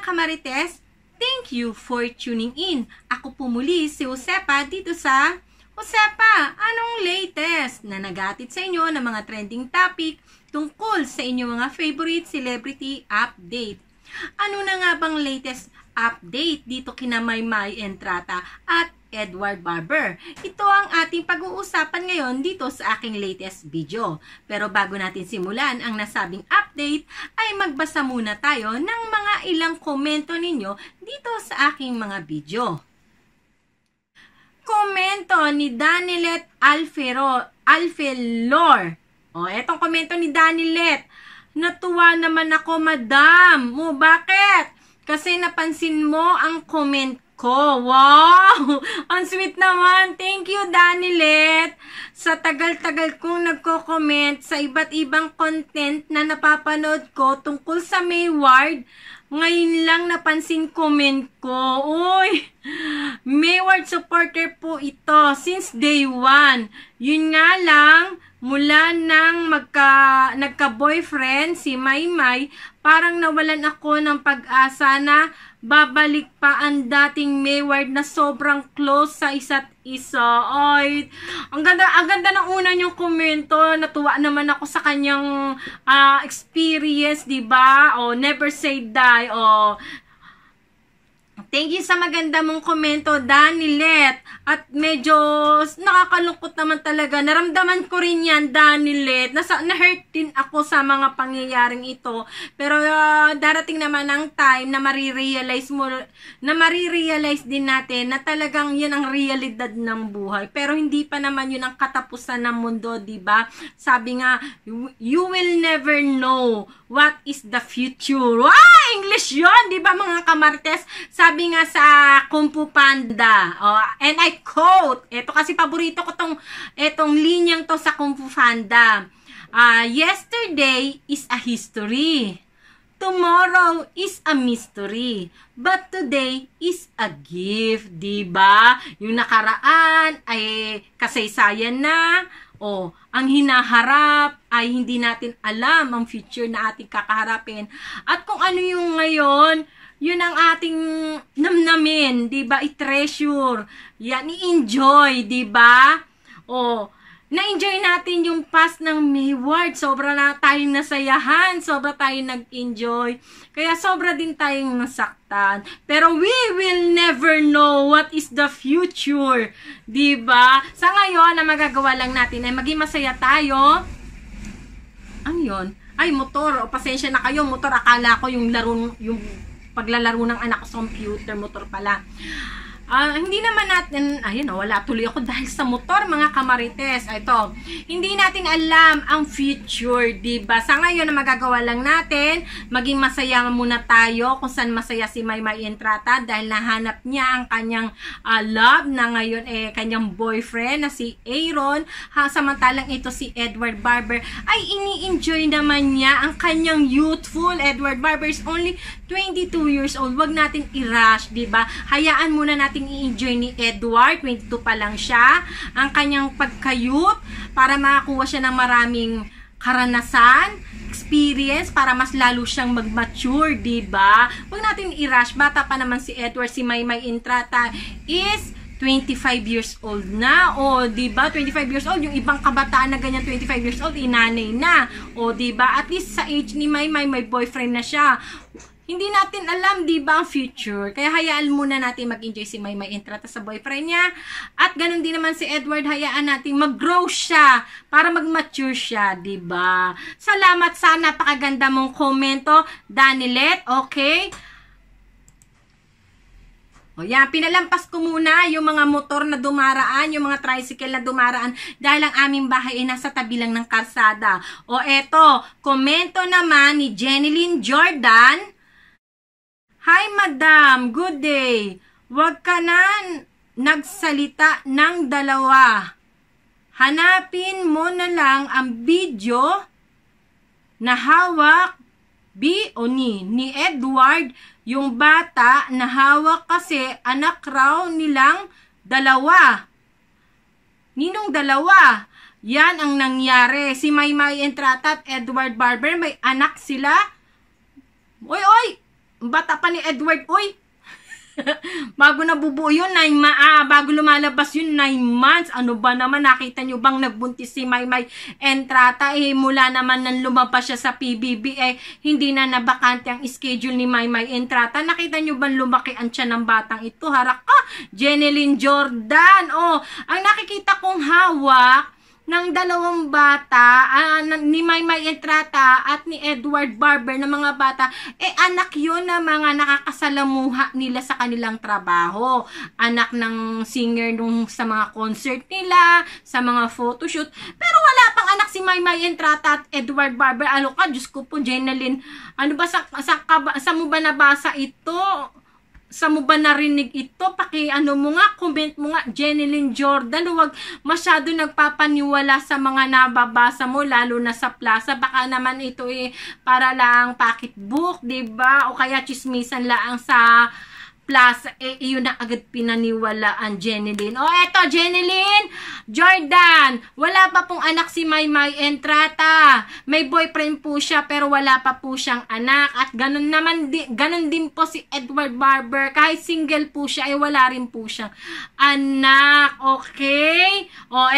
kamarites, thank you for tuning in. Ako po muli si Josepa dito sa Josepa, anong latest na nagatid sa inyo ng mga trending topic tungkol sa inyong mga favorite celebrity update. Ano na nga bang latest update dito kina Maymay Entrata at Edward Barber? Ito ang ating pag-uusapan ngayon dito sa aking latest video. Pero bago natin simulan ang nasabing update, ay magbasa muna tayo ng mga ilang komento ninyo dito sa aking mga video. Komento ni Danilet Alfelor. Etong komento ni Danilet. Natuwa naman ako, madam. Bakit? Kasi napansin mo ang comment ko. Wow! Ang sweet naman. Thank you, Danilet. Sa tagal-tagal kong nagko-comment sa iba't ibang content na napapanood ko tungkol sa Mayward, ngayon lang napansin comment ko. Uy! Mayward supporter po ito since day 1. Yun nga lang, mula nang nagka-boyfriend si Maymay, parang nawalan ako ng pag-asa na babalik pa ang dating Mayward na sobrang close sa isa't isa. Ay, ang ganda ng una niyong komento. Natuwa naman ako sa kanyang experience, 'di ba? Never say die. Thank you sa maganda mong komento, Danilet. At medyo nakakalungkot naman talaga. Naramdaman ko rin yan, Danilet. Na-hurt din ako sa mga pangyayaring ito. Pero darating naman ang time na marirealize din natin na talagang yun ang realidad ng buhay. Pero hindi pa naman yun ang katapusan ng mundo, diba? Sabi nga, you will never know what is the future. English yun, diba mga kamartes? Sabi nga sa Kung Fu Panda, and I quote, ito kasi paborito ko etong linyang to sa Kung Fu Panda. Yesterday is a history. Tomorrow is a mystery. But today is a gift, diba? Yung nakaraan ay kasaysayan na. Ang hinaharap ay hindi natin alam ang future na ating kakaharapin. At kung ano yung ngayon, yun ang ating namnamin, diba? I-treasure. Yan, i-enjoy, diba? Na-enjoy natin yung past ng Mayward. Sobra na tayong nasayahan. Sobra tayong nag-enjoy. Kaya sobra din tayong nasaktan. Pero we will never know what is the future. Diba? Sa ngayon, na magagawa lang natin ay maging masaya tayo. Ano yun? Ay, motor. Pasensya na kayo. Motor, akala ko yung paglalaro ng anak ko sa computer. Motor pala. Hindi naman natin, wala tuloy ako dahil sa motor, mga kamarites. Ito, hindi natin alam ang future, diba? Sa ngayon na magagawa lang natin, maging masaya muna tayo kung saan masaya si Maymay Entrata dahil nahanap niya ang kanyang love na ngayon kanyang boyfriend na si Aaron. Samantalang ito si Edward Barber ay ini-enjoy naman niya ang kanyang youthful. Edward Barber is only 22 years old. Wag natin i-rush, diba? Hayaan muna natin i-enjoy ni Edward, 22 pa lang siya, ang kanyang pagka-youth para makakuha siya ng maraming karanasan, experience, para mas lalo siyang mag-mature, diba? Huwag natin i-rush. Bata pa naman si Edward. Si Maymay Entrata is 25 years old na. Diba? 25 years old. Yung ibang kabataan na ganyan 25 years old, inanay na. Diba? At least sa age ni Maymay, may boyfriend na siya. Hindi natin alam, diba, ang future. Kaya hayaan muna natin mag-enjoy si Maymay Entrata sa boyfriend niya. At ganun din naman si Edward, hayaan natin mag-grow siya para mag-mature siya, diba? Salamat sa napakaganda mong komento, Danilet, okay? Yan, pinalampas ko muna yung mga motor na dumaraan, yung mga tricycle na dumaraan dahil ang aming bahay ay nasa tabi lang ng kalsada. Eto, komento naman ni Jenilyn Jordan. Hi, madam. Good day. Huwag ka na nagsalita ng dalawa. Hanapin mo na lang ang video na hawak ni Edward. Yung bata na hawak kasi anak raw nilang dalawa. Ninong dalawa? Yan ang nangyari. Si Maymay Entrata at Edward Barber, may anak sila. Oy! bata pa ni Edward, uy. Bago nabubuo yun, bago lumalabas yun, 9 months. Ano ba naman, nakita nyo bang nagbuntis si Maymay Entrata? Mula naman nang lumabas siya sa PBB, hindi na nabakante ang schedule ni Maymay Entrata. Nakita nyo bang lumaki ang tiyan ng batang ito? Harak ka, Jeneline Jordan. Ang nakikita kong hawak ng dalawang bata, ni Maymay Entrata at ni Edward Barber na mga bata, anak yun na mga nakakasalamuha nila sa kanilang trabaho. Anak ng singer sa mga concert nila, sa mga photoshoot. Pero wala pang anak si Maymay Entrata at Edward Barber. Ano ka, Diyos ko po, Jeneline, ano ba, sa mo ba nabasa ito? Sa mo ba narinig ito? Ano mo nga, comment mo nga, Jeneline Jordan. Huwag masyado nagpapaniwala sa mga nababasa mo, lalo na sa plaza. Baka naman ito para lang pocketbook, diba? O kaya chismisan lang sa plaza, iyon na agad pinaniwalaan, Jeneline. Eto, Jeneline Jordan, wala pa pong anak si Maymay Entrata. May boyfriend po siya, pero wala pa po siyang anak. At ganun din po si Edward Barber. Kahit single po siya, wala rin po siyang anak. Okay?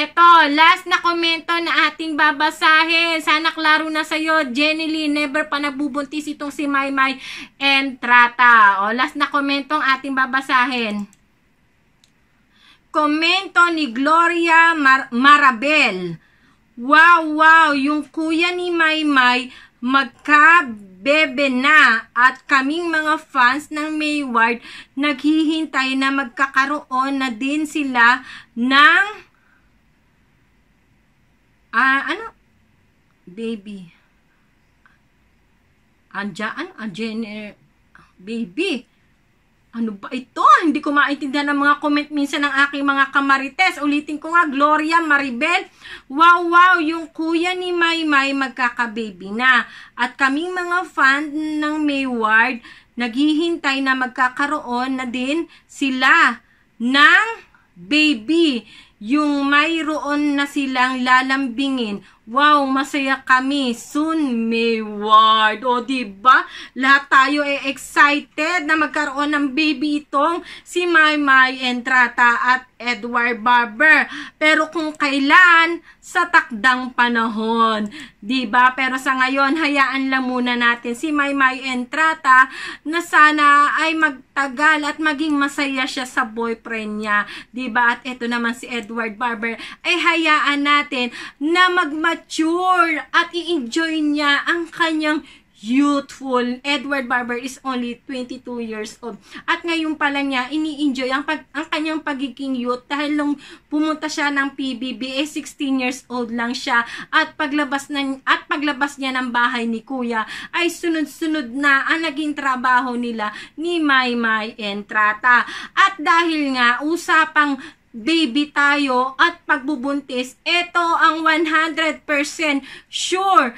Eto, last na komento na ating babasahin. Sana klaro na sa'yo, Jeneline. Never pa nabubuntis itong si Maymay Entrata. Last na komento ang ating babasahin. Komento ni Gloria Marabel. Wow, yung kuya ni Maymay magkabebe na at kaming mga fans ng Mayward naghihintay na magkakaroon na din sila ng baby. Baby. Ano ba ito? Hindi ko maintindihan ang mga comment minsan ng aking mga kamarites. Ulitin ko nga, Gloria Maribel. Wow, yung kuya ni Maymay magkaka-baby na. At kaming mga fan ng Mayward, naghihintay na magkakaroon na din sila ng baby. Yung mayroon na silang lalambingin. Wow, masaya kami. Soon, Mayward. Diba? Lahat tayo excited na magkaroon ng baby itong si Maymay Entrata at Edward Barber. Pero kung kailan, sa takdang panahon. Diba? Pero sa ngayon, hayaan lang muna natin si Maymay Entrata na sana ay magtagal at maging masaya siya sa boyfriend niya. Diba? At ito naman si Edward Barber ay hayaan natin na mature at i-enjoy niya ang kanyang youthful. Edward Barber is only 22 years old. At ngayon pa lang niya, ini-enjoy ang kanyang pagiging youth dahil nung pumunta siya ng PBB, 16 years old lang siya. At paglabas niya ng bahay ni Kuya, ay sunod-sunod na ang naging trabaho nila ni Maymay Entrata. At dahil nga, usapang baby tayo at pagbubuntis, ito ang 100% sure.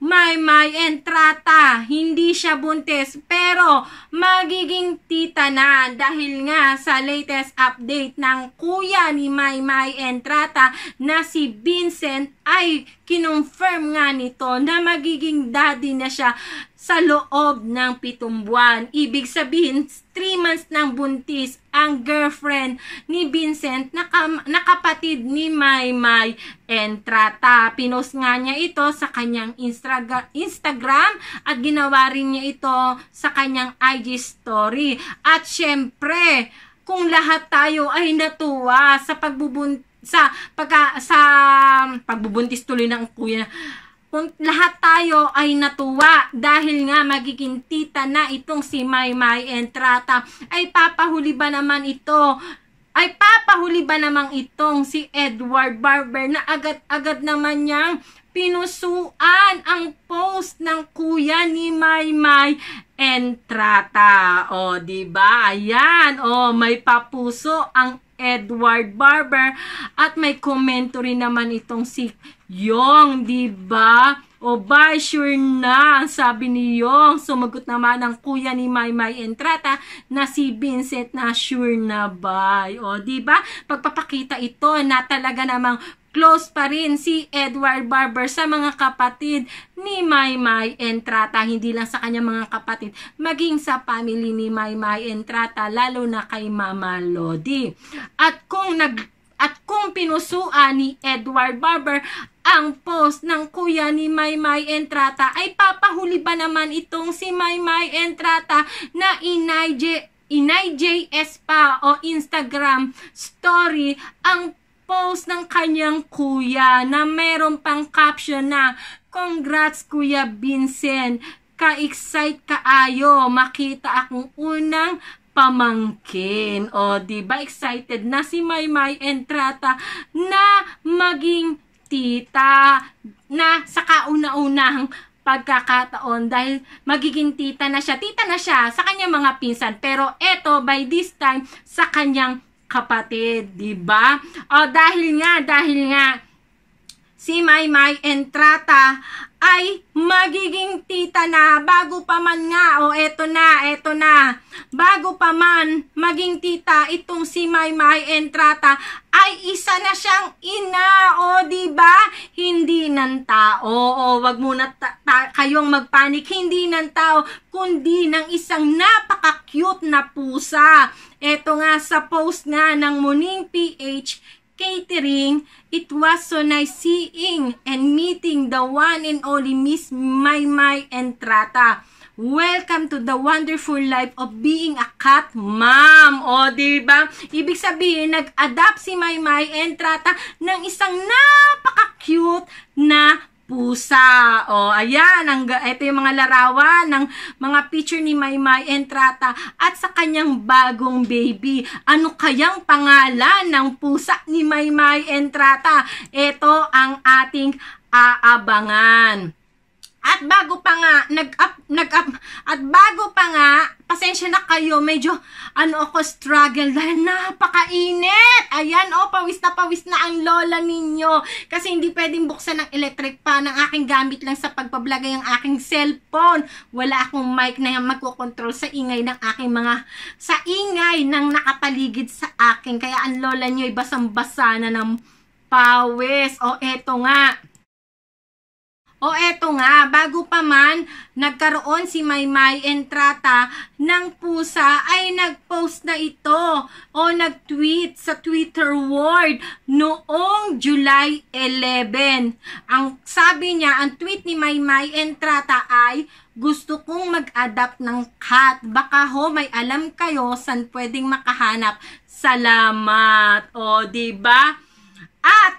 Maymay Entrata, hindi siya buntis, pero magiging tita na dahil nga sa latest update ng kuya ni Maymay Entrata na si Vincent ay kinonfirm nga nito na magiging daddy na siya sa loob ng 7 buwan. Ibig sabihin, 3 months ng buntis ang girlfriend ni Vincent na kapatid ni Maymay Entrata. Pinost nga niya ito sa kanyang Instagram at ginawa rin niya ito sa kanyang IG story. At syempre, kung lahat tayo ay natuwa sa pagbubuntis tuloy ng kuya, kung lahat tayo ay natuwa dahil nga magiging tita na itong si Maymay Entrata, ay papahuli ba naman itong si Edward Barber na agad-agad naman niyang pinusuan ang post ng kuya ni Maymay Entrata. Diba? Ayan. May papuso ang Edward Barber at may komento rin naman itong si Yong, diba? Bye, sure na, ang sabi ni Yong. Sumagot naman ang kuya ni Maymay Entrata na si Vincent na sure na bye. Diba? Pagpapakita ito na talaga namang close pa rin si Edward Barber sa mga kapatid ni Maymay Entrata. Hindi lang sa kanyang mga kapatid, maging sa family ni Maymay Entrata, lalo na kay Mama Lodi. At kung pinusuan ni Edward Barber ang post ng kuya ni Maymay Entrata, ay papahuli ba naman itong si Maymay Entrata na inay-JS pa o Instagram story ang post ng kanyang kuya na meron pang caption na, "Congrats Kuya Vincent, ka-excite kaayo, makita akong unang pamangkin." O, diba excited na si Maymay Entrata na maging tita na sa kauna-unahang pagkakataon, dahil magiging tita na siya sa kanyang mga pinsan, pero eto by this time sa kanyang kapatid, diba? O dahil nga si Maymay Entrata ay magiging tita na, bago pa man nga, o eto na, bago pa man maging tita itong si Maymay Entrata, ay isa na siyang ina, o diba? Hindi ng tao, o wag muna kayong magpanik, hindi ng tao, kundi ng isang napaka-cute na pusa. Eto nga sa post nga ng Muning PH Catering, "It was so nice seeing and meeting the one and only Miss Maymay Entrata. Welcome to the wonderful life of being a cat mom." O, diba? Ibig sabihin, nag-adapt si Maymay Entrata ng isang napaka-cute na pusa. O, ayan, ito yung mga larawan ng mga picture ni Maymay Entrata at sa kanyang bagong baby. Ano kayang pangalan ng pusa ni Maymay Entrata? Ito ang ating aabangan. At bago pa nga, pasensya na kayo, medyo ako struggle dahil napakainit. Ayan, pawis na ang lola ninyo. Kasi hindi pwedeng buksan ng electric pan. Ang aking gamit lang sa pagpablagay ang aking cellphone. Wala akong mic na magkocontrol sa ingay ng nakapaligid sa akin. Kaya ang lola nyo ay basang-basa na ng pawis. Eto nga, bago pa man nagkaroon si Maymay Entrata ng pusa, ay nag-post na ito o nag-tweet sa Twitter world noong July 11. Ang sabi niya, ang tweet ni Maymay Entrata ay, "Gusto kong mag-adapt ng cat. Baka may alam kayo saan pwedeng makahanap. Salamat." O, diba? At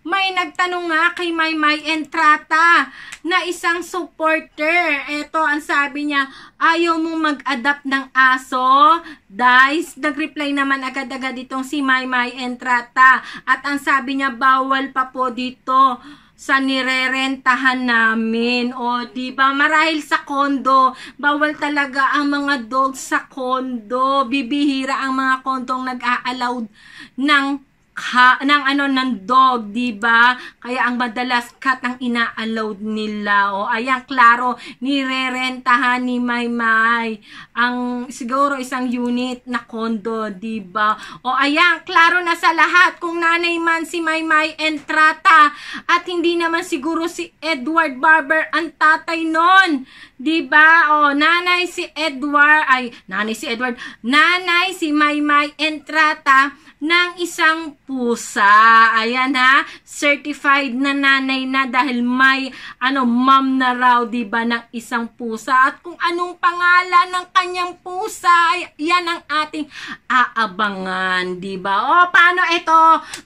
may nagtanong nga kay Maymay Entrata na isang supporter. Ito ang sabi niya, "Ayaw mo mag-adapt ng aso?" Guys, nag-reply naman agad-agad itong si Maymay Entrata. At ang sabi niya, "Bawal pa po dito sa nirerentahan namin." O, diba? Marahil sa kondo, bawal talaga ang mga dogs sa kondo. Bibihira ang mga kondong nag-a-allowed ng dog, diba? Kaya ang madalas cat ang ina-allowed nila. O, ayan, klaro, nirerentahan ni Maymay ang siguro isang unit na kondo, diba? O, ayan, klaro na sa lahat kung nanay man si Maymay Entrata at hindi naman siguro si Edward Barber ang tatay nun, diba? O, nanay si Maymay Entrata ng isang pusa. Ayan ha, certified na nanay na dahil may mom na raw, diba, ng isang pusa. At kung anong pangalan ng kanyang pusa, yan ang ating aabangan, diba? O, paano ito,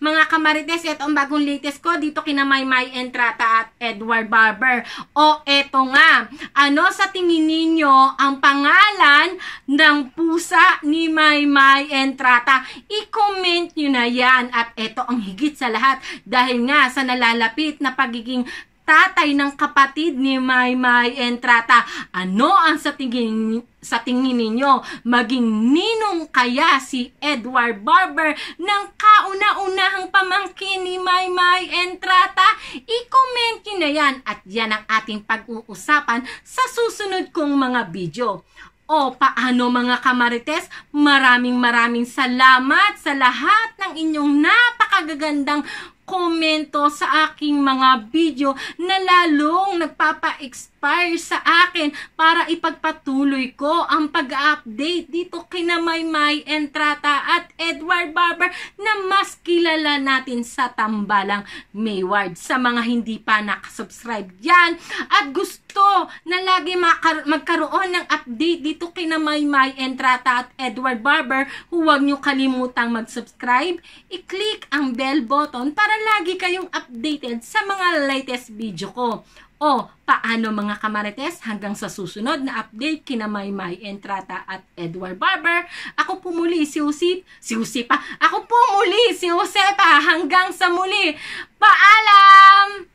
mga kamarites? Ito ang bagong latest ko dito kina Maymay Entrata at Edward Barber. O, eto nga, sa tingin ninyo ang pangalan ng pusa ni Maymay Entrata? I-comment nyo na yan. At ito ang higit sa lahat, dahil nga sa nalalapit na pagiging tatay ng kapatid ni Maymay Entrata, ano ang sa tingin ninyo? Maging ninong kaya si Edward Barber ng kauna-unahang pamangkin ni Maymay Entrata? I-comment nyo na yan at yan ang ating pag-uusapan sa susunod kong mga video. O, paano mga kamarites? Maraming salamat sa lahat ng inyong napakagagandang komento sa aking mga video na lalong nagpapa-expire sa akin para ipagpatuloy ko ang pag-update dito kina Maymay Entrata at Edward Barber na mas kilala natin sa tambalang Mayward. Sa mga hindi pa nakasubscribe dyan at gusto na lagi magkaroon ng update dito kina Maymay Entrata at Edward Barber, huwag nyo kalimutang mag-subscribe, i-click ang bell button para lagi kayong updated sa mga latest video ko. O, paano mga kamarites? Hanggang sa susunod na update kina Maymay Entrata at Edward Barber. Ako po muli si Josepa. Ako po muli si Josepa. Hanggang sa muli. Paalam!